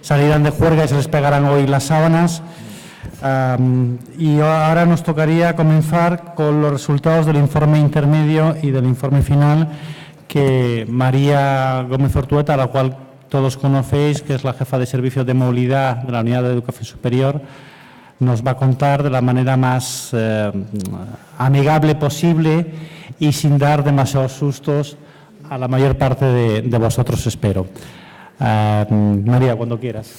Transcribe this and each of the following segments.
salirán de juerga y se les pegarán hoy las sábanas. Y ahora nos tocaría comenzar con los resultados del informe intermedio y del informe final que María Gómez Ortueta, a la cual todos conocéis, que es la jefa de servicios de movilidad de la Unidad de Educación Superior, nos va a contar de la manera más amigable posible y sin dar demasiados sustos a la mayor parte de vosotros, espero. María, cuando quieras.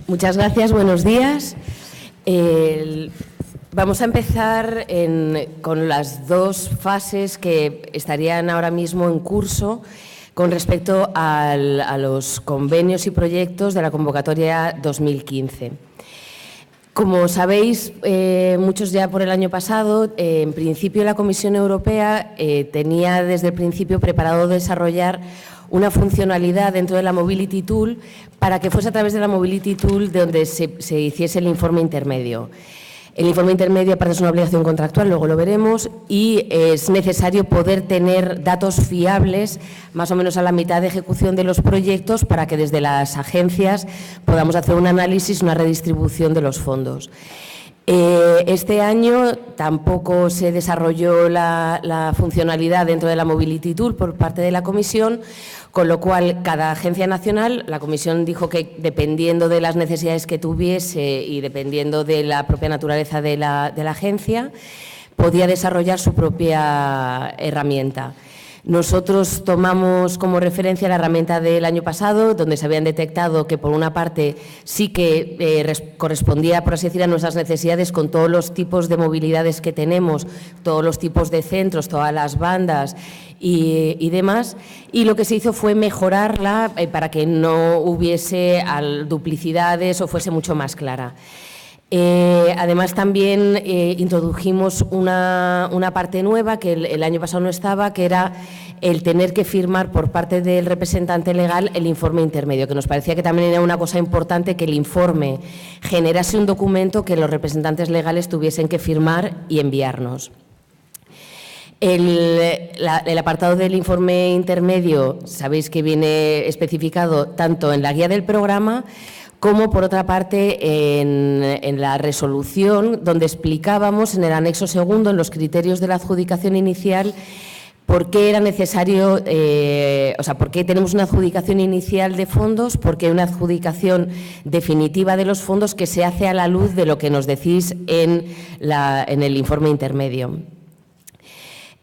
Muchas gracias, buenos días. Vamos a empezar con las dos fases que estarían ahora mismo en curso con respecto a los convenios y proyectos de la convocatoria 2015. Como sabéis, muchos ya por el año pasado, en principio la Comisión Europea tenía desde el principio preparado desarrollar una funcionalidad dentro de la Mobility Tool para que fuese a través de la Mobility Tool de donde se hiciese el informe intermedio. El informe intermedio, aparte, es una obligación contractual, luego lo veremos, y es necesario poder tener datos fiables, más o menos a la mitad de ejecución de los proyectos, para que desde las agencias podamos hacer un análisis, una redistribución de los fondos. Este año tampoco se desarrolló la funcionalidad dentro de la Mobility Tool por parte de la Comisión, con lo cual cada agencia nacional, la Comisión dijo que dependiendo de las necesidades que tuviese y dependiendo de la propia naturaleza de la agencia, podía desarrollar su propia herramienta. Nosotros tomamos como referencia la herramienta del año pasado, donde se habían detectado que, por una parte, sí que correspondía, por así decir, a nuestras necesidades con todos los tipos de movilidades que tenemos, todos los tipos de centros, todas las bandas y demás. Y lo que se hizo fue mejorarla para que no hubiese duplicidades o fuese mucho más clara. Además, también introdujimos una parte nueva que el año pasado no estaba, que era el tener que firmar por parte del representante legal el informe intermedio, que nos parecía que también era una cosa importante, que el informe generase un documento que los representantes legales tuviesen que firmar y enviarnos. El apartado del informe intermedio, sabéis que viene especificado tanto en la guía del programa como, por otra parte, en la resolución, donde explicábamos en el anexo segundo, en los criterios de la adjudicación inicial, por qué era necesario, por qué tenemos una adjudicación inicial de fondos, por qué una adjudicación definitiva de los fondos que se hace a la luz de lo que nos decís en el informe intermedio.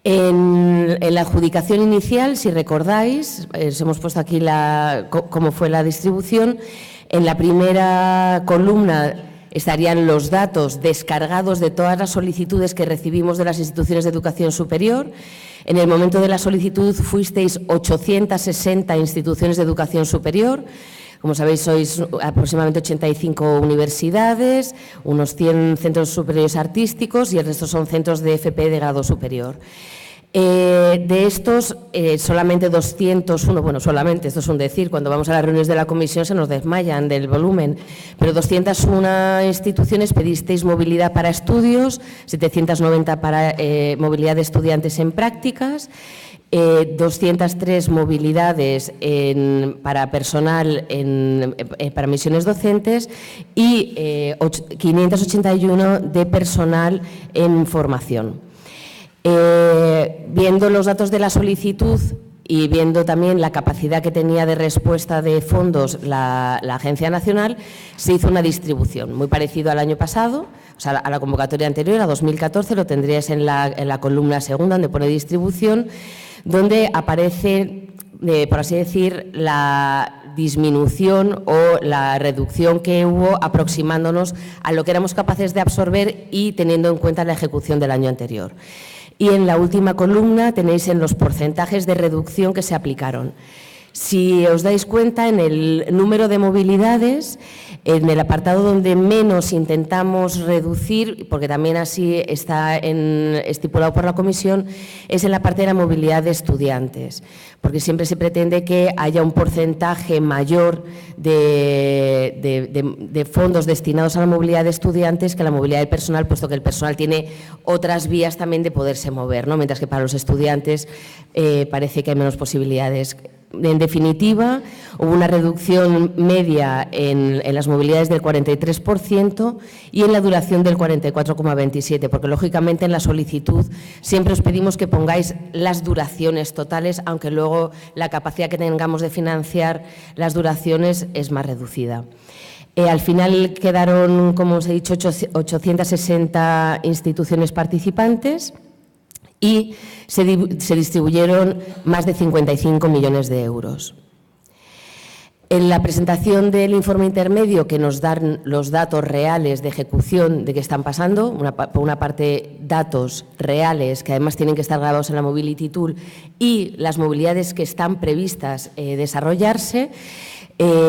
En la adjudicación inicial, si recordáis, os hemos puesto aquí cómo fue la distribución. En la primera columna estarían los datos descargados de todas las solicitudes que recibimos de las instituciones de educación superior. En el momento de la solicitud fuisteis 860 instituciones de educación superior. Como sabéis, sois aproximadamente 85 universidades, unos 100 centros superiores artísticos y el resto son centros de FP de grado superior. De estos, solamente 201, bueno, solamente, esto es un decir, cuando vamos a las reuniones de la comisión se nos desmayan del volumen, pero 201 instituciones pedisteis movilidad para estudios, 790 para movilidad de estudiantes en prácticas, 203 movilidades para personal para misiones docentes y 581 de personal en formación. Viendo los datos de la solicitud y viendo también la capacidad que tenía de respuesta de fondos la Agencia Nacional, se hizo una distribución muy parecido al año pasado, o sea, a la convocatoria anterior, a 2014, lo tendríais en la columna segunda, donde pone distribución, donde aparece, por así decir, la disminución o la reducción que hubo aproximándonos a lo que éramos capaces de absorber y teniendo en cuenta la ejecución del año anterior. Y en la última columna tenéis en los porcentajes de reducción que se aplicaron. Si os dais cuenta, en el número de movilidades, en el apartado donde menos intentamos reducir, porque también así está estipulado por la Comisión, es en la parte de la movilidad de estudiantes, porque siempre se pretende que haya un porcentaje mayor de fondos destinados a la movilidad de estudiantes que a la movilidad del personal, puesto que el personal tiene otras vías también de poderse mover, ¿no? Mientras que para los estudiantes parece que hay menos posibilidades En definitiva, hubo una reducción media en las movilidades del 43% y en la duración del 44,27%, porque lógicamente en la solicitud siempre os pedimos que pongáis las duraciones totales, aunque luego la capacidad que tengamos de financiar las duraciones es más reducida. Al final quedaron, como os he dicho, 860 instituciones participantes y se distribuyeron más de 55 millones de euros. En la presentación del informe intermedio, que nos dan los datos reales de ejecución de qué están pasando, por una parte datos reales que además tienen que estar grabados en la Mobility Tool y las movilidades que están previstas desarrollarse,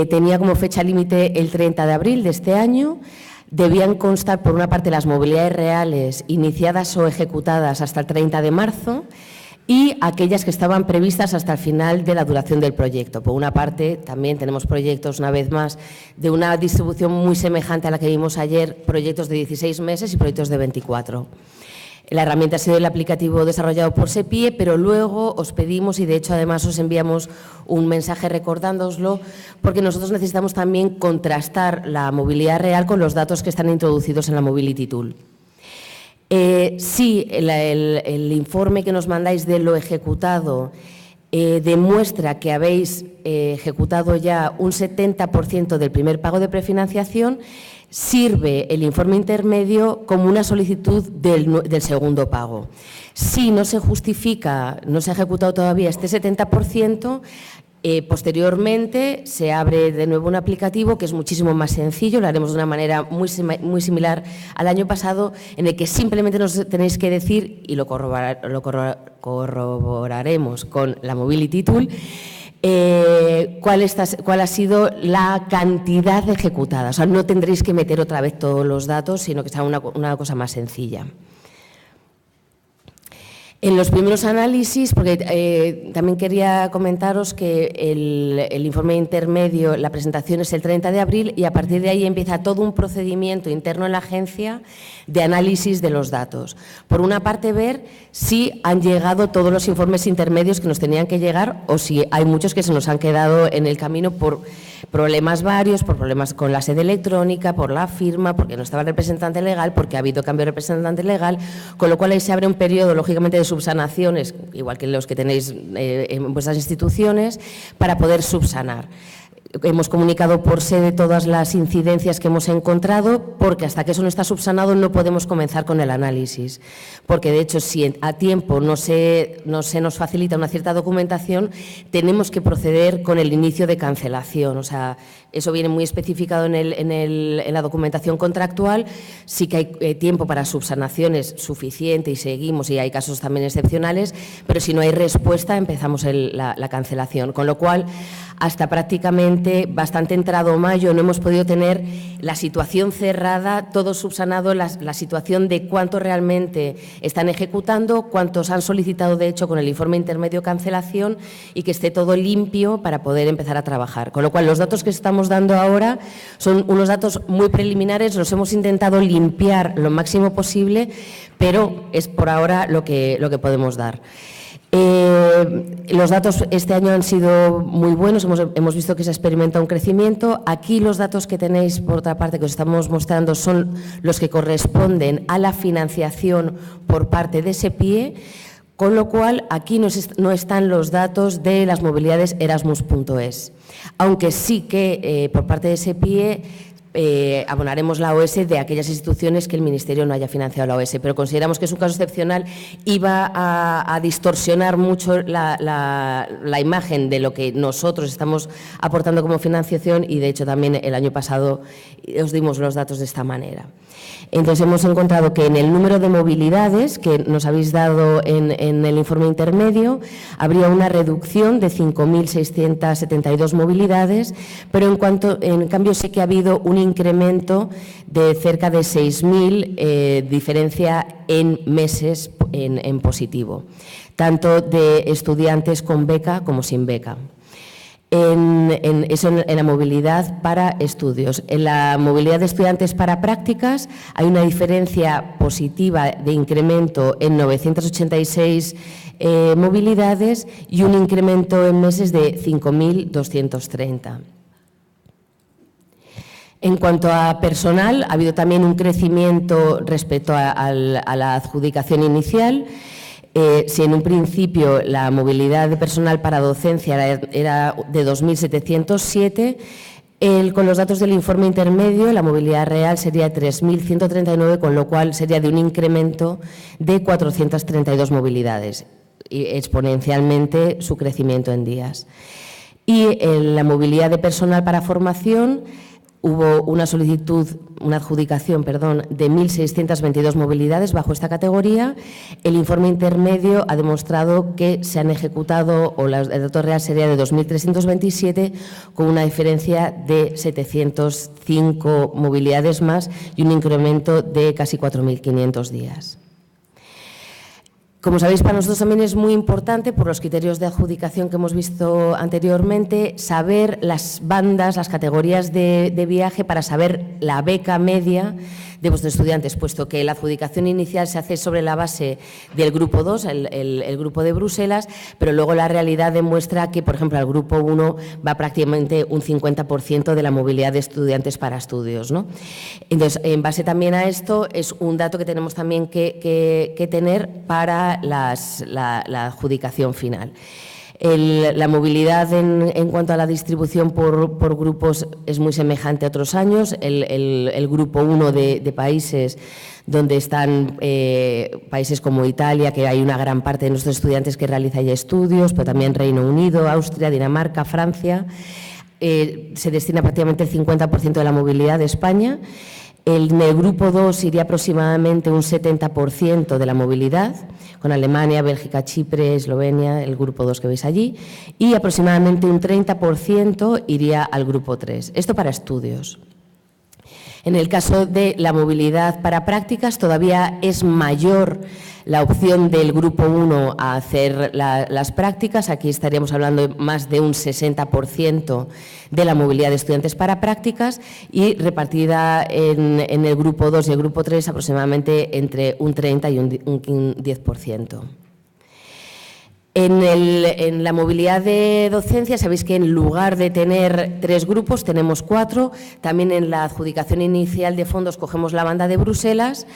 tenía como fecha límite el 30 de abril de este año. Debían constar, por una parte, las movilidades reales iniciadas o ejecutadas hasta el 30 de marzo y aquellas que estaban previstas hasta el final de la duración del proyecto. Por una parte, también tenemos proyectos, una vez más, de una distribución muy semejante a la que vimos ayer, proyectos de 16 meses y proyectos de 24. La herramienta ha sido el aplicativo desarrollado por SEPIE, pero luego os pedimos, y de hecho además os enviamos un mensaje recordándoslo, porque nosotros necesitamos también contrastar la movilidad real con los datos que están introducidos en la Mobility Tool. Sí, el informe que nos mandáis de lo ejecutado demuestra que habéis ejecutado ya un 70% del primer pago de prefinanciación. Sirve el informe intermedio como una solicitud del segundo pago. Si no se justifica, no se ha ejecutado todavía este 70%, posteriormente se abre de nuevo un aplicativo que es muchísimo más sencillo, lo haremos de una manera muy similar al año pasado, en el que simplemente nos tenéis que decir, y lo corroboraremos con la Mobility Tool, cuál ha sido la cantidad ejecutada. O sea, no tendréis que meter otra vez todos los datos, sino que sea una cosa más sencilla. En los primeros análisis, porque también quería comentaros que el informe intermedio, la presentación es el 30 de abril y a partir de ahí empieza todo un procedimiento interno en la agencia de análisis de los datos. Por una parte, ver si han llegado todos los informes intermedios que nos tenían que llegar o si hay muchos que se nos han quedado en el camino por problemas varios, por problemas con la sede electrónica, por la firma, porque no estaba el representante legal, porque ha habido cambio de representante legal, con lo cual ahí se abre un periodo, lógicamente, de subsanaciones, igual que los que tenéis en vuestras instituciones, para poder subsanar. Hemos comunicado por sede todas las incidencias que hemos encontrado, porque hasta que eso no está subsanado no podemos comenzar con el análisis. Porque, de hecho, si a tiempo no se nos facilita una cierta documentación, tenemos que proceder con el inicio de cancelación. O sea, eso viene muy especificado en la documentación contractual. Sí que hay tiempo para subsanaciones suficiente y seguimos, y hay casos también excepcionales, pero si no hay respuesta empezamos la cancelación. Con lo cual, hasta prácticamente bastante entrado mayo no hemos podido tener la situación cerrada, todo subsanado, la situación de cuántos realmente están ejecutando, cuántos han solicitado de hecho con el informe intermedio cancelación y que esté todo limpio para poder empezar a trabajar. Con lo cual, los datos que estamos dando ahora son unos datos muy preliminares, los hemos intentado limpiar lo máximo posible, pero es por ahora lo que podemos dar. Los datos este año han sido muy buenos, hemos visto que se experimenta un crecimiento. Aquí los datos que tenéis, por otra parte, que os estamos mostrando, son los que corresponden a la financiación por parte de SEPIE, con lo cual aquí no están los datos de las movilidades Erasmus.es, aunque sí que por parte de SEPIE abonaremos la OS de aquellas instituciones que el Ministerio no haya financiado la OS, pero consideramos que es un caso excepcional y va a distorsionar mucho la imagen de lo que nosotros estamos aportando como financiación y, de hecho, también el año pasado os dimos los datos de esta manera. Entonces, hemos encontrado que en el número de movilidades que nos habéis dado en el informe intermedio habría una reducción de 5.672 movilidades, pero en cambio sí que ha habido un incremento de cerca de 6.000 diferencia en meses en positivo, tanto de estudiantes con beca como sin beca. en la movilidad para estudios. En la movilidad de estudiantes para prácticas hay una diferencia positiva de incremento en 986 movilidades y un incremento en meses de 5.230. En cuanto a personal, ha habido también un crecimiento respecto a la adjudicación inicial. Si en un principio la movilidad de personal para docencia era de 2.707, con los datos del informe intermedio la movilidad real sería 3.139, con lo cual sería de un incremento de 432 movilidades, y exponencialmente su crecimiento en días. Y en la movilidad de personal para formación hubo una adjudicación de 1.622 movilidades bajo esta categoría. El informe intermedio ha demostrado que se han ejecutado, o el dato real sería de 2.327, con una diferencia de 705 movilidades más y un incremento de casi 4.500 días. Como sabéis, para nosotros también es muy importante, por los criterios de adjudicación que hemos visto anteriormente, saber las bandas, las categorías de viaje, para saber la beca media de vuestros estudiantes, puesto que la adjudicación inicial se hace sobre la base del grupo 2, el grupo de Bruselas, pero luego la realidad demuestra que, por ejemplo, al grupo 1 va prácticamente un 50% de la movilidad de estudiantes para estudios, ¿no? Entonces, en base también a esto, es un dato que tenemos también que tener para la adjudicación final. La movilidad en cuanto a la distribución por grupos es muy semejante a otros años. El grupo 1 de países, donde están países como Italia, que hay una gran parte de nuestros estudiantes que realiza ya estudios, pero también Reino Unido, Austria, Dinamarca, Francia. Se destina prácticamente el 50% de la movilidad de España. En el grupo 2 iría aproximadamente un 70% de la movilidad, con Alemania, Bélgica, Chipre, Eslovenia, el grupo 2 que veis allí, y aproximadamente un 30% iría al grupo 3. Esto para estudios. En el caso de la movilidad para prácticas, todavía es mayor la opción del grupo 1 a hacer las prácticas. Aquí estaríamos hablando de más de un 60% de la movilidad de estudiantes para prácticas, y repartida en el grupo 2 y el grupo 3 aproximadamente entre un 30 y un 10%. En la movilidad de docencia, sabéis que en lugar de tener 3 grupos, tenemos 4. También en la adjudicación inicial de fondos cogemos la banda de Bruselas,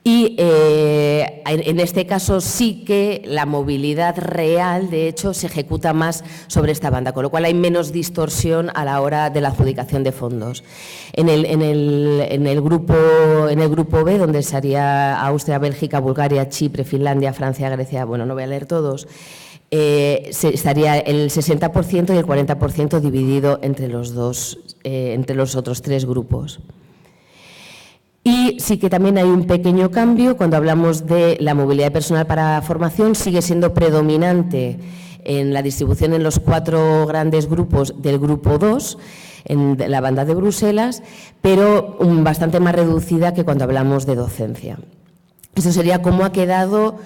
y en este caso sí que la movilidad real, de hecho, se ejecuta más sobre esta banda, con lo cual hay menos distorsión a la hora de la adjudicación de fondos. En el grupo B, donde estaría Austria, Bélgica, Bulgaria, Chipre, Finlandia, Francia, Grecia, bueno, no voy a leer todos, estaría el 60% y el 40% dividido entre los otros 3 grupos. Y sí que también hay un pequeño cambio cuando hablamos de la movilidad de personal para formación. Sigue siendo predominante en la distribución en los 4 grandes grupos del grupo 2, en la banda de Bruselas, pero bastante más reducida que cuando hablamos de docencia. Esto sería cómo ha quedado.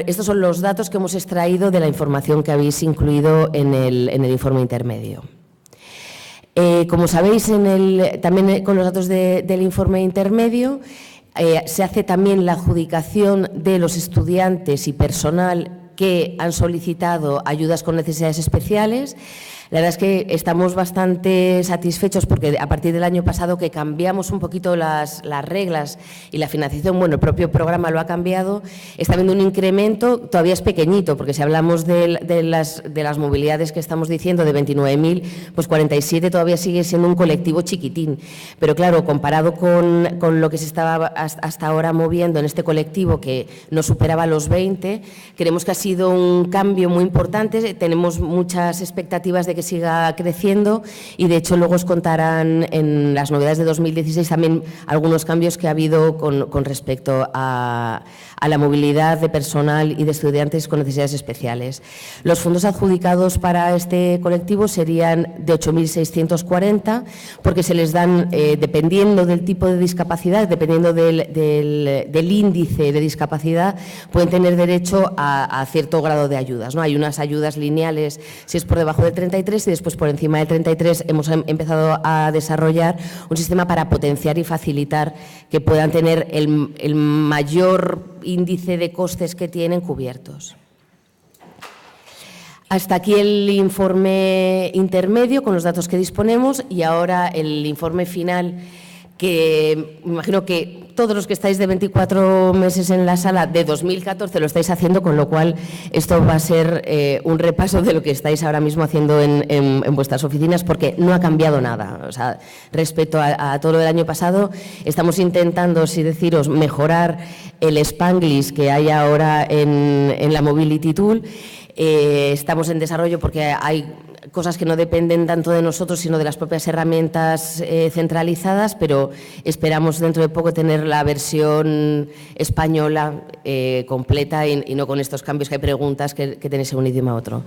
Estos son los datos que hemos extraído de la información que habéis incluido en el informe intermedio. Como sabéis, también con los datos del informe intermedio, se hace también la adjudicación de los estudiantes y personal que han solicitado ayudas con necesidades especiales. La verdad es que estamos bastante satisfechos porque a partir del año pasado que cambiamos un poquito las reglas y la financiación, bueno, el propio programa lo ha cambiado, está habiendo un incremento, todavía es pequeñito, porque si hablamos de las movilidades que estamos diciendo, de 29.000, pues 47 todavía sigue siendo un colectivo chiquitín. Pero claro, comparado con lo que se estaba hasta ahora moviendo en este colectivo, que no superaba los 20, creemos que ha sido un cambio muy importante. Tenemos muchas expectativas de que siga creciendo, y de hecho luego os contarán en las novedades de 2016 también algunos cambios que ha habido con respecto a la movilidad de personal y de estudiantes con necesidades especiales. Los fondos adjudicados para este colectivo serían de 8.640, porque se les dan, dependiendo del tipo de discapacidad, dependiendo del índice de discapacidad, pueden tener derecho a cierto grado de ayudas, ¿no? Hay unas ayudas lineales si es por debajo del 33, 33 y después por encima del 33 hemos empezado a desarrollar un sistema para potenciar y facilitar que puedan tener el mayor índice de costes que tienen cubiertos. Hasta aquí el informe intermedio con los datos que disponemos y ahora el informe final, que me imagino que todos los que estáis de 24 meses en la sala de 2014 lo estáis haciendo, con lo cual esto va a ser un repaso de lo que estáis ahora mismo haciendo en vuestras oficinas, porque no ha cambiado nada. O sea, respecto a todo lo del año pasado, estamos intentando, si deciros, mejorar el Spanglish que hay ahora en la Mobility Tool. Estamos en desarrollo porque hay cosas que no dependen tanto de nosotros, sino de las propias herramientas centralizadas, pero esperamos dentro de poco tener la versión española completa y no con estos cambios que hay preguntas que tenéis de un idioma a otro.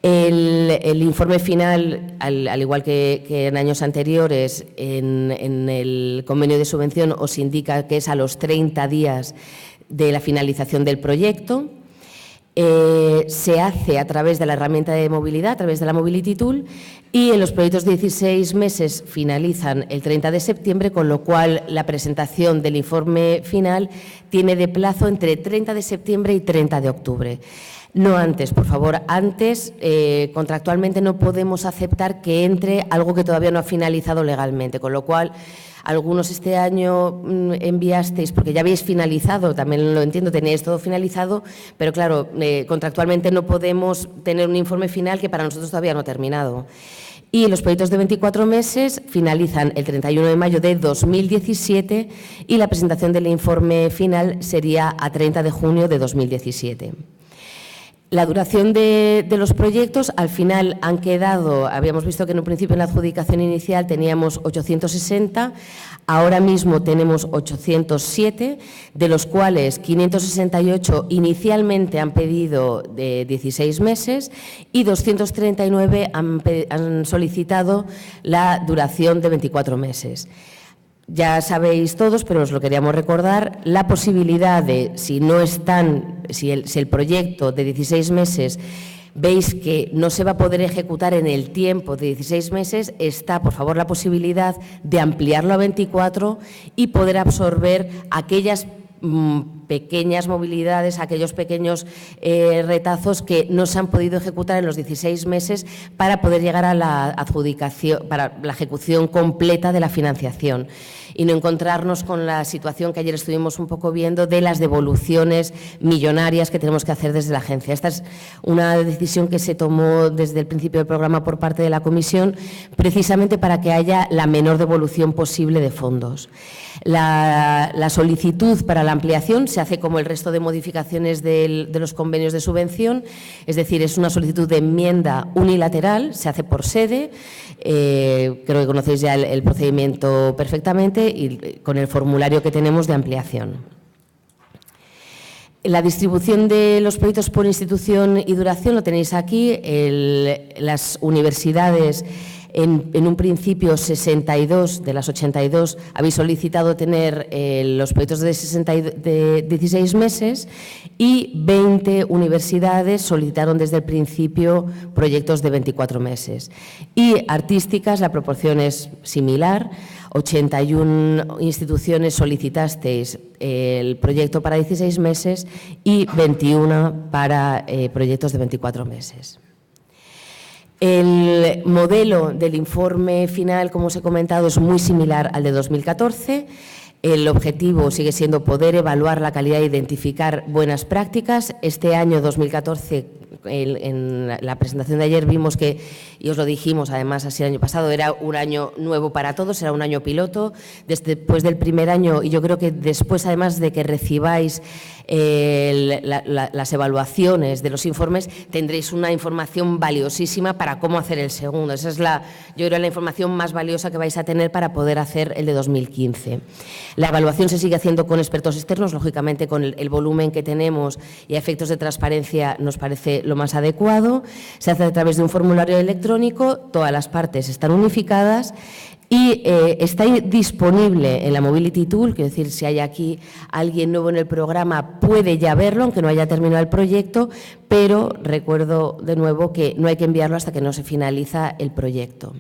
El informe final, al igual que en años anteriores, en el convenio de subvención os indica que es a los 30 días de la finalización del proyecto. Se hace a través de la herramienta de movilidad, a través de la Mobility Tool, y en los proyectos de 16 meses finalizan el 30 de septiembre, con lo cual la presentación del informe final tiene de plazo entre 30 de septiembre y 30 de octubre. No antes, por favor. Antes, contractualmente no podemos aceptar que entre algo que todavía no ha finalizado legalmente, con lo cual algunos este año enviasteis, porque ya habéis finalizado, también lo entiendo, teníais todo finalizado, pero claro, contractualmente no podemos tener un informe final que para nosotros todavía no ha terminado. Y los proyectos de 24 meses finalizan el 31 de mayo de 2017 y la presentación del informe final sería a 30 de junio de 2017. La duración de los proyectos, al final han quedado, habíamos visto que en un principio en la adjudicación inicial teníamos 860, ahora mismo tenemos 807, de los cuales 568 inicialmente han pedido de 16 meses y 239 han solicitado la duración de 24 meses. Ya sabéis todos, pero os lo queríamos recordar, la posibilidad de, si el proyecto de 16 meses veis que no se va a poder ejecutar en el tiempo de 16 meses, está, por favor, la posibilidad de ampliarlo a 24 y poder absorber aquellas pequeñas movilidades, aquellos pequeños retazos que no se han podido ejecutar en los 16 meses para poder llegar a la adjudicación, para la ejecución completa de la financiación y no encontrarnos con la situación que ayer estuvimos un poco viendo de las devoluciones millonarias que tenemos que hacer desde la agencia. Esta es una decisión que se tomó desde el principio del programa por parte de la Comisión, precisamente para que haya la menor devolución posible de fondos. La solicitud para la ampliación se hace como el resto de modificaciones de los convenios de subvención, es decir, es una solicitud de enmienda unilateral, se hace por sede, creo que conocéis ya el procedimiento perfectamente y con el formulario que tenemos de ampliación. La distribución de los proyectos por institución y duración lo tenéis aquí. Las universidades, en un principio 62 de las 82 habéis solicitado tener los proyectos de 16 meses y 20 universidades solicitaron desde el principio proyectos de 24 meses. Y artísticas, la proporción es similar. 81 instituciones solicitasteis el proyecto para 16 meses y 21 para proyectos de 24 meses. El modelo del informe final, como os he comentado, es muy similar al de 2014. El objetivo sigue siendo poder evaluar la calidad e identificar buenas prácticas. Este año 2014, en la presentación de ayer vimos que, y os lo dijimos además así el año pasado, era un año nuevo para todos, era un año piloto. Después del primer año, y yo creo que después además de que recibáis las evaluaciones de los informes, tendréis una información valiosísima para cómo hacer el segundo. Esa es yo creo, la información más valiosa que vais a tener para poder hacer el de 2015. La evaluación se sigue haciendo con expertos externos, lógicamente con el volumen que tenemos y a efectos de transparencia nos parece lo más adecuado. Se hace a través de un formulario electrónico, todas las partes están unificadas Y está disponible en la Mobility Tool, quiero decir, si hay aquí alguien nuevo en el programa puede ya verlo, aunque no haya terminado el proyecto, pero recuerdo de nuevo que no hay que enviarlo hasta que no se finaliza el proyecto.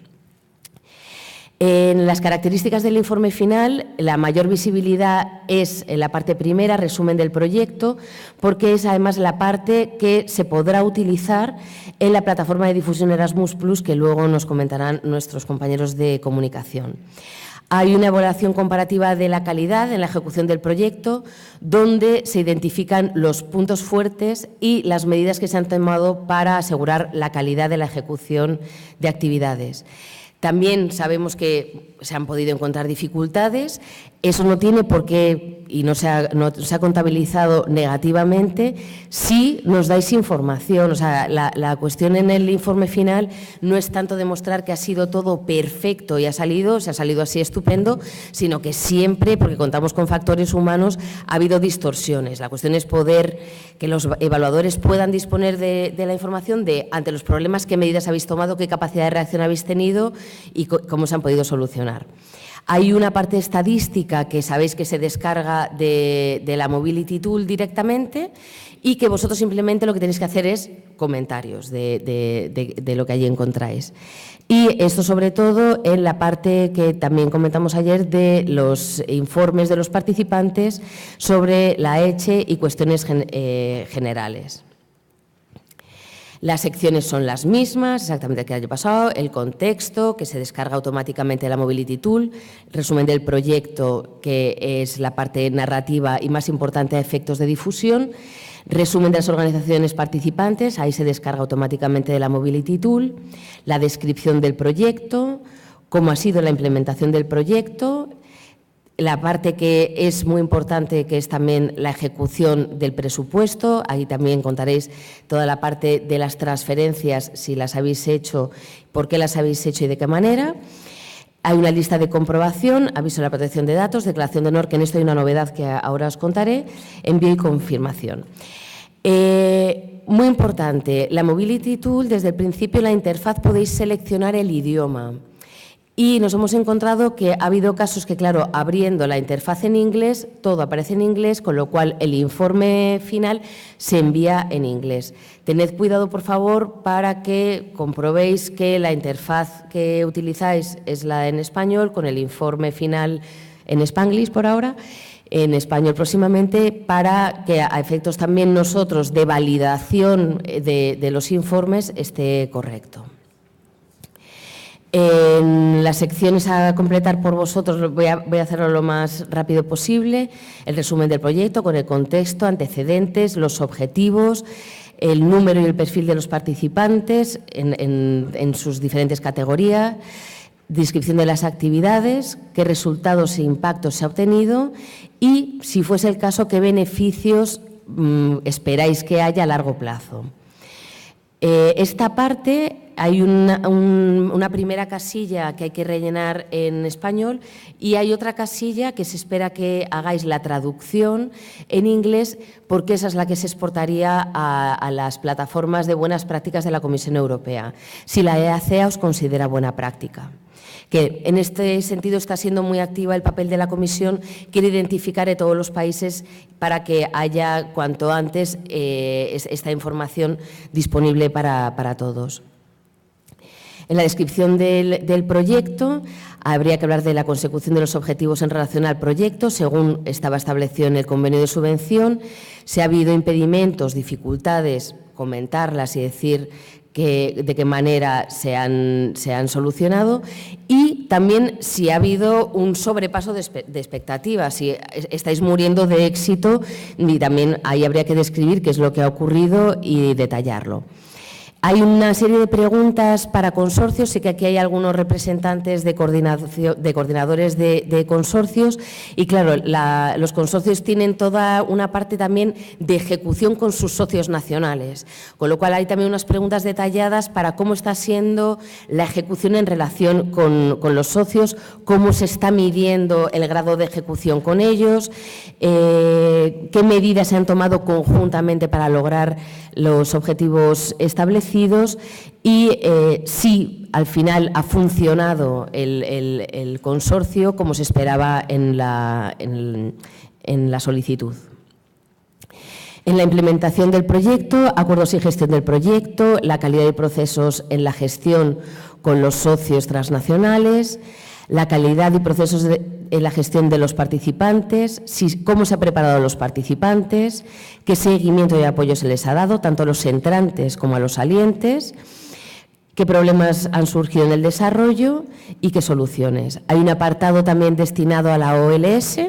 En las características del informe final, la mayor visibilidad es en la parte primera, resumen del proyecto, porque es además la parte que se podrá utilizar en la plataforma de difusión Erasmus+, que luego nos comentarán nuestros compañeros de comunicación. Hay una evaluación comparativa de la calidad en la ejecución del proyecto, donde se identifican los puntos fuertes y las medidas que se han tomado para asegurar la calidad de la ejecución de actividades. También sabemos que se han podido encontrar dificultades. Eso no tiene por qué, y no se ha contabilizado negativamente, si nos dais información. O sea, la cuestión en el informe final no es tanto demostrar que ha sido todo perfecto y se ha salido así estupendo, sino que siempre, porque contamos con factores humanos, ha habido distorsiones. La cuestión es poder que los evaluadores puedan disponer de la información de, ante los problemas, qué medidas habéis tomado, qué capacidad de reacción habéis tenido y cómo se han podido solucionar. Hay una parte estadística que sabéis que se descarga de la Mobility Tool directamente y que vosotros simplemente lo que tenéis que hacer es comentarios de lo que allí encontráis. Y esto sobre todo en la parte que también comentamos ayer de los informes de los participantes sobre la ECHE y cuestiones generales. Las secciones son las mismas, exactamente que el año pasado, el contexto, que se descarga automáticamente de la Mobility Tool, el resumen del proyecto, que es la parte narrativa y más importante a efectos de difusión, resumen de las organizaciones participantes, ahí se descarga automáticamente de la Mobility Tool, la descripción del proyecto, cómo ha sido la implementación del proyecto, la parte que es muy importante, que es también la ejecución del presupuesto. Ahí también contaréis toda la parte de las transferencias, si las habéis hecho, por qué las habéis hecho y de qué manera. Hay una lista de comprobación, aviso de la protección de datos, declaración de honor, que en esto hay una novedad que ahora os contaré, envío y confirmación. Muy importante, la Mobility Tool, desde el principio en la interfaz podéis seleccionar el idioma. Y nos hemos encontrado que ha habido casos que, claro, abriendo la interfaz en inglés, todo aparece en inglés, con lo cual el informe final se envía en inglés. Tened cuidado, por favor, para que comprobéis que la interfaz que utilizáis es la en español, con el informe final en Spanglish por ahora, en español próximamente, para que a efectos también nosotros de validación de los informes esté correcto. En las secciones a completar por vosotros voy a hacerlo lo más rápido posible. El resumen del proyecto con el contexto, antecedentes, los objetivos, el número y el perfil de los participantes en sus diferentes categorías, descripción de las actividades, qué resultados e impactos se ha obtenido y, si fuese el caso, qué beneficios esperáis que haya a largo plazo. Esta parte, hay una primera casilla que hay que rellenar en español y hay otra casilla que se espera que hagáis la traducción en inglés, porque esa es la que se exportaría a las plataformas de buenas prácticas de la Comisión Europea, si la EACEA os considera buena práctica. Que en este sentido está siendo muy activa el papel de la Comisión, quiere identificar a todos los países para que haya cuanto antes esta información disponible para todos. En la descripción del proyecto habría que hablar de la consecución de los objetivos en relación al proyecto, según estaba establecido en el convenio de subvención. Si ha habido impedimentos, dificultades, comentarlas y decir de qué manera se han solucionado, y también si ha habido un sobrepaso de expectativas, si estáis muriendo de éxito, y también ahí habría que describir qué es lo que ha ocurrido y detallarlo. Hay una serie de preguntas para consorcios, sé que aquí hay algunos representantes de coordinadores de consorcios y, claro, los consorcios tienen toda una parte también de ejecución con sus socios nacionales, con lo cual hay también unas preguntas detalladas para cómo está siendo la ejecución en relación con los socios, cómo se está midiendo el grado de ejecución con ellos, qué medidas se han tomado conjuntamente para lograr los objetivos establecidos establecidos y si al final ha funcionado el consorcio como se esperaba en la solicitud. En la implementación del proyecto, acuerdos y gestión del proyecto, la calidad de procesos en la gestión con los socios transnacionales, la calidad y procesos en la gestión de los participantes, cómo se han preparado los participantes, qué seguimiento y apoyo se les ha dado, tanto a los entrantes como a los salientes, qué problemas han surgido en el desarrollo y qué soluciones. Hay un apartado también destinado a la OLS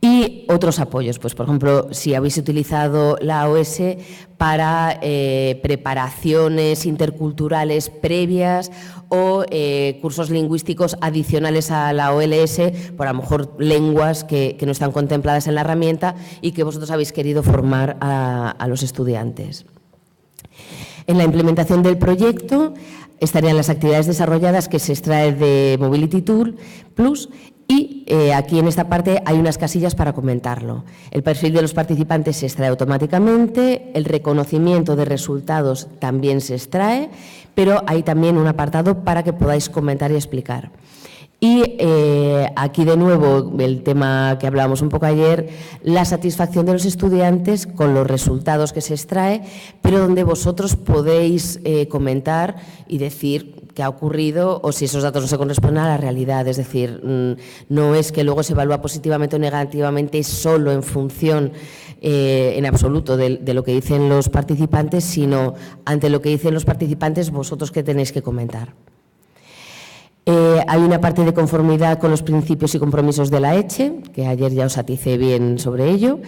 y otros apoyos, pues por ejemplo, si habéis utilizado la OS para preparaciones interculturales previas o cursos lingüísticos adicionales a la OLS, por a lo mejor lenguas que no están contempladas en la herramienta y que vosotros habéis querido formar a los estudiantes. En la implementación del proyecto estarían las actividades desarrolladas que se extrae de Mobility Tool Plus y aquí en esta parte hay unas casillas para comentarlo. El perfil de los participantes se extrae automáticamente, el reconocimiento de resultados también se extrae, pero hay también un apartado para que podáis comentar y explicar. Y aquí de nuevo el tema que hablábamos un poco ayer, la satisfacción de los estudiantes con los resultados que se extrae, pero donde vosotros podéis comentar y decir qué ha ocurrido o si esos datos no se corresponden a la realidad. Es decir, no es que luego se evalúa positivamente o negativamente solo en función en absoluto de lo que dicen los participantes, sino ante lo que dicen los participantes vosotros qué tenéis que comentar. Hay una parte de conformidad con los principios y compromisos de la ECHE, que ayer ya os aticé bien sobre ello.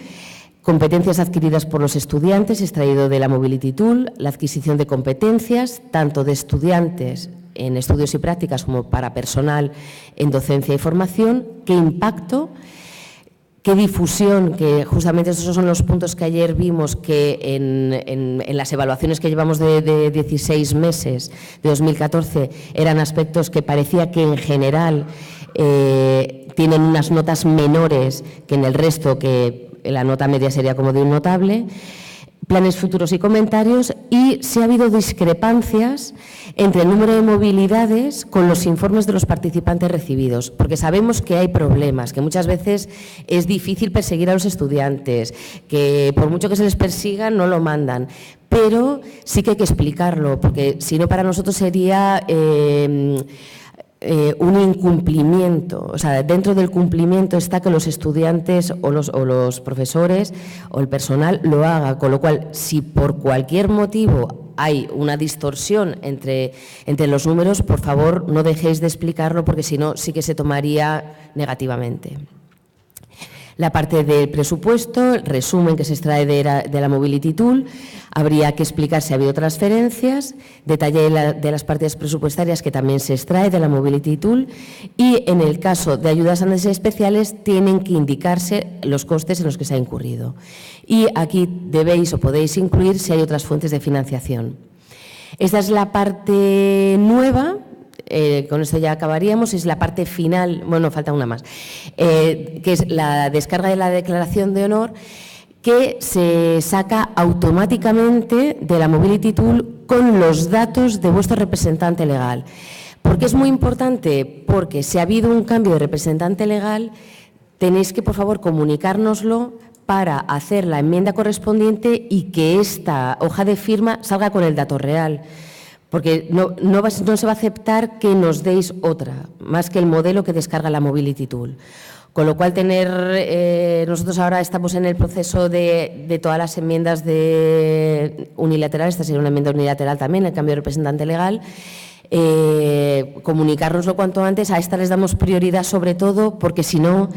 Competencias adquiridas por los estudiantes, extraído de la Mobility Tool, la adquisición de competencias, tanto de estudiantes en estudios y prácticas como para personal en docencia y formación. ¿Qué impacto? ¿Qué difusión? Que justamente esos son los puntos que ayer vimos que en las evaluaciones que llevamos de 16 meses, de 2014, eran aspectos que parecía que en general tienen unas notas menores que en el resto, que la nota media sería como de un notable. Planes futuros y comentarios, y si ha habido discrepancias entre el número de movilidades con los informes de los participantes recibidos, porque sabemos que hay problemas, que muchas veces es difícil perseguir a los estudiantes, que por mucho que se les persiga no lo mandan, pero sí que hay que explicarlo, porque si no para nosotros sería un incumplimiento. O sea, dentro del cumplimiento está que los estudiantes o los profesores o el personal lo haga, con lo cual, si por cualquier motivo hay una distorsión entre los números, por favor, no dejéis de explicarlo, porque si no, sí que se tomaría negativamente. La parte del presupuesto, el resumen que se extrae de la Mobility Tool, habría que explicar si ha habido transferencias, detalle de las partidas presupuestarias que también se extrae de la Mobility Tool, y en el caso de ayudas a necesidades especiales tienen que indicarse los costes en los que se ha incurrido. Y aquí debéis o podéis incluir si hay otras fuentes de financiación. Esta es la parte nueva. Con esto ya acabaríamos, es la parte final, bueno, falta una más, que es la descarga de la declaración de honor, que se saca automáticamente de la Mobility Tool con los datos de vuestro representante legal. ¿Por qué es muy importante? Porque si ha habido un cambio de representante legal, tenéis que, por favor, comunicárnoslo para hacer la enmienda correspondiente y que esta hoja de firma salga con el dato real. Porque no se va a aceptar que nos deis otra, más que el modelo que descarga la Mobility Tool. Con lo cual, nosotros ahora estamos en el proceso de todas las enmiendas unilaterales, esta sería una enmienda unilateral también, el cambio de representante legal, comunicárnoslo cuanto antes. A esta les damos prioridad sobre todo porque si no,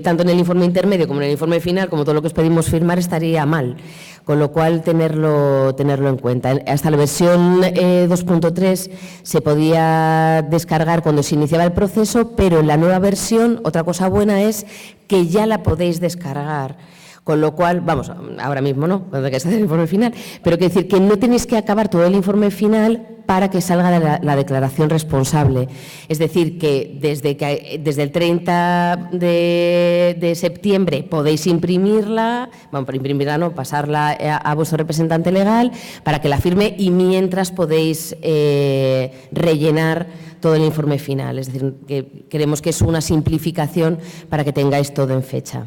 tanto en el informe intermedio como en el informe final, como todo lo que os pedimos firmar, estaría mal. Con lo cual, tenerlo en cuenta. Hasta la versión 2.3 se podía descargar cuando se iniciaba el proceso, pero en la nueva versión, otra cosa buena es que ya la podéis descargar. Con lo cual, vamos, ahora mismo no, cuando tengáis que hacer el informe final, pero quiero decir que no tenéis que acabar todo el informe final para que salga la declaración responsable. Es decir, que desde el 30 de septiembre podéis imprimirla, bueno, no, pasarla a vuestro representante legal para que la firme y mientras podéis rellenar todo el informe final. Es decir, que creemos que es una simplificación para que tengáis todo en fecha.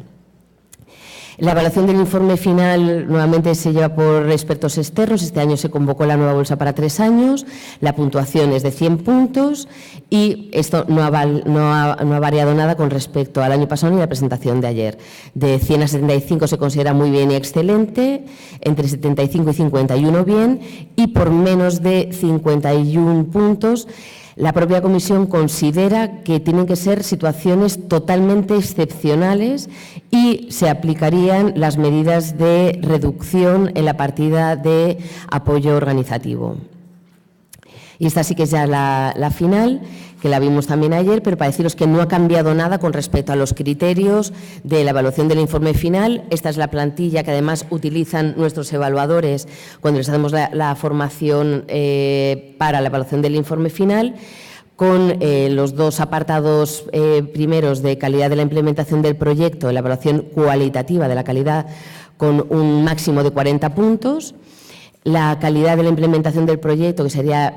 La evaluación del informe final nuevamente se lleva por expertos externos. Este año se convocó la nueva bolsa para 3 años. La puntuación es de 100 puntos y esto no ha variado nada con respecto al año pasado ni a la presentación de ayer. De 100 a 75 se considera muy bien y excelente, entre 75 y 51 bien y por menos de 51 puntos la propia comisión considera que tienen que ser situaciones totalmente excepcionales y se aplicarían las medidas de reducción en la partida de apoyo organizativo. Y esta sí que es ya la final, que la vimos también ayer, pero para deciros que no ha cambiado nada con respecto a los criterios de la evaluación del informe final. Esta es la plantilla que además utilizan nuestros evaluadores cuando les hacemos la formación para la evaluación del informe final, con los 2 apartados primeros de calidad de la implementación del proyecto, la evaluación cualitativa de la calidad con un máximo de 40 puntos, la calidad de la implementación del proyecto, que sería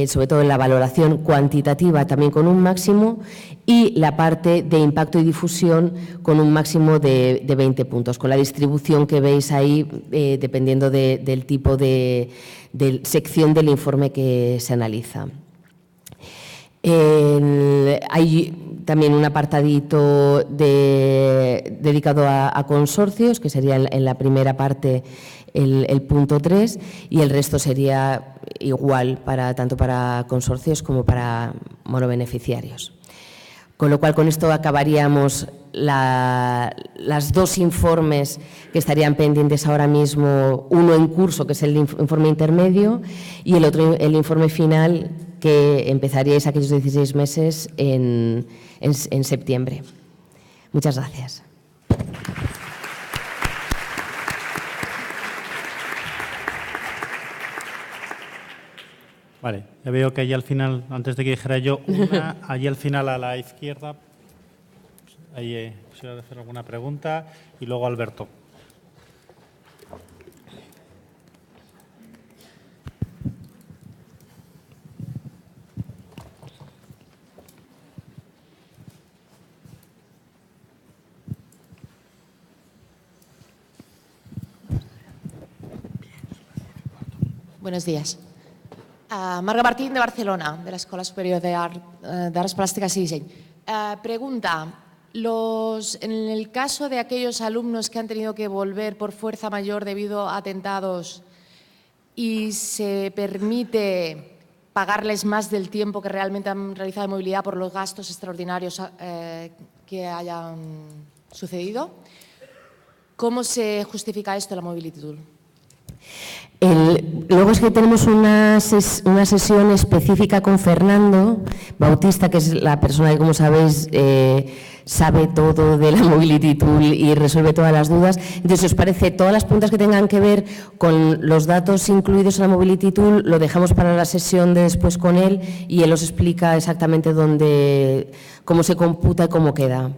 sobre todo la valoración cuantitativa también con un máximo, y la parte de impacto y difusión con un máximo de 20 puntos, con la distribución que veis ahí dependiendo del tipo de sección del informe que se analiza. Hay también un apartadito dedicado a consorcios, que sería en la primera parte el punto 3, y el resto sería igual tanto para consorcios como para monobeneficiarios. Con lo cual, con esto acabaríamos las 2 informes que estarían pendientes ahora mismo, uno en curso, que es el informe intermedio, y el otro, el informe final, que empezaríais aquellos 16 meses en septiembre. Muchas gracias. Vale, ya veo que allí al final, antes de que dijera yo, allí al final a la izquierda, ahí quisiera hacer alguna pregunta, y luego Alberto. Buenos días. Marga Martín, de Barcelona, de la Escuela Superior de Arts Plásticas y Diseño. Pregunta, en el caso de aquellos alumnos que han tenido que volver por fuerza mayor debido a atentados y se permite pagarles más del tiempo que realmente han realizado de movilidad por los gastos extraordinarios que hayan sucedido, ¿cómo se justifica esto en la Mobility Tool? Luego es que tenemos una sesión específica con Fernando Bautista, que es la persona que, como sabéis, sabe todo de la Mobility Tool y resuelve todas las dudas. Entonces, si os parece, todas las preguntas que tengan que ver con los datos incluidos en la Mobility Tool lo dejamos para la sesión de después con él y él os explica exactamente cómo se computa y cómo queda.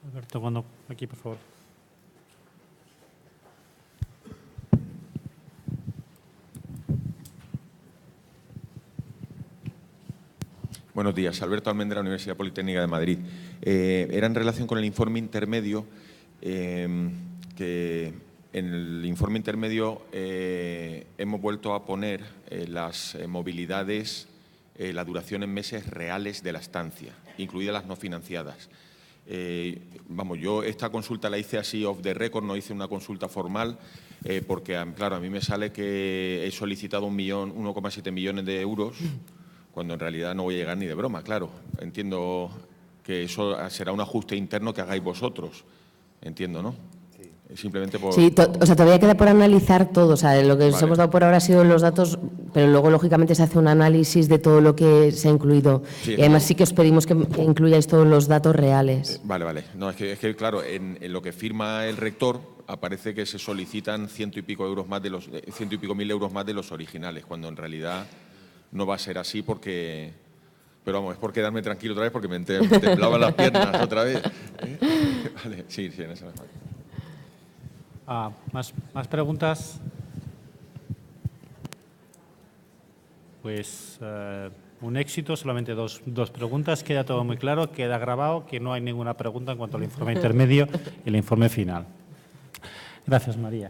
Alberto, aquí, por favor. Buenos días, Alberto Almendra, Universidad Politécnica de Madrid. Era en relación con el informe intermedio, que en el informe intermedio hemos vuelto a poner las movilidades, la duración en meses reales de la estancia, incluidas las no financiadas. Yo esta consulta la hice así off the record, no hice una consulta formal, porque, claro, a mí me sale que he solicitado 1,7 millones de euros, cuando en realidad no voy a llegar ni de broma, claro. Entiendo que eso será un ajuste interno que hagáis vosotros, entiendo, ¿no? Sí. Simplemente por... Sí, o sea, todavía queda por analizar todo. O sea, lo que os hemos dado por ahora ha sido los datos pero luego, lógicamente, se hace un análisis de todo lo que se ha incluido. Sí, y además sí que os pedimos que incluyáis todos los datos reales. Vale. No, es que claro, en lo que firma el rector aparece que se solicitan 100 y pico mil euros más de los originales, cuando en realidad no va a ser así porque... Pero vamos, es por quedarme tranquilo otra vez porque me temblaban las piernas otra vez. Vale, sí, en esa ¿Más preguntas? Pues un éxito, solamente dos preguntas. Queda todo muy claro, queda grabado que no hay ninguna pregunta en cuanto al informe intermedio y el informe final. Gracias, María.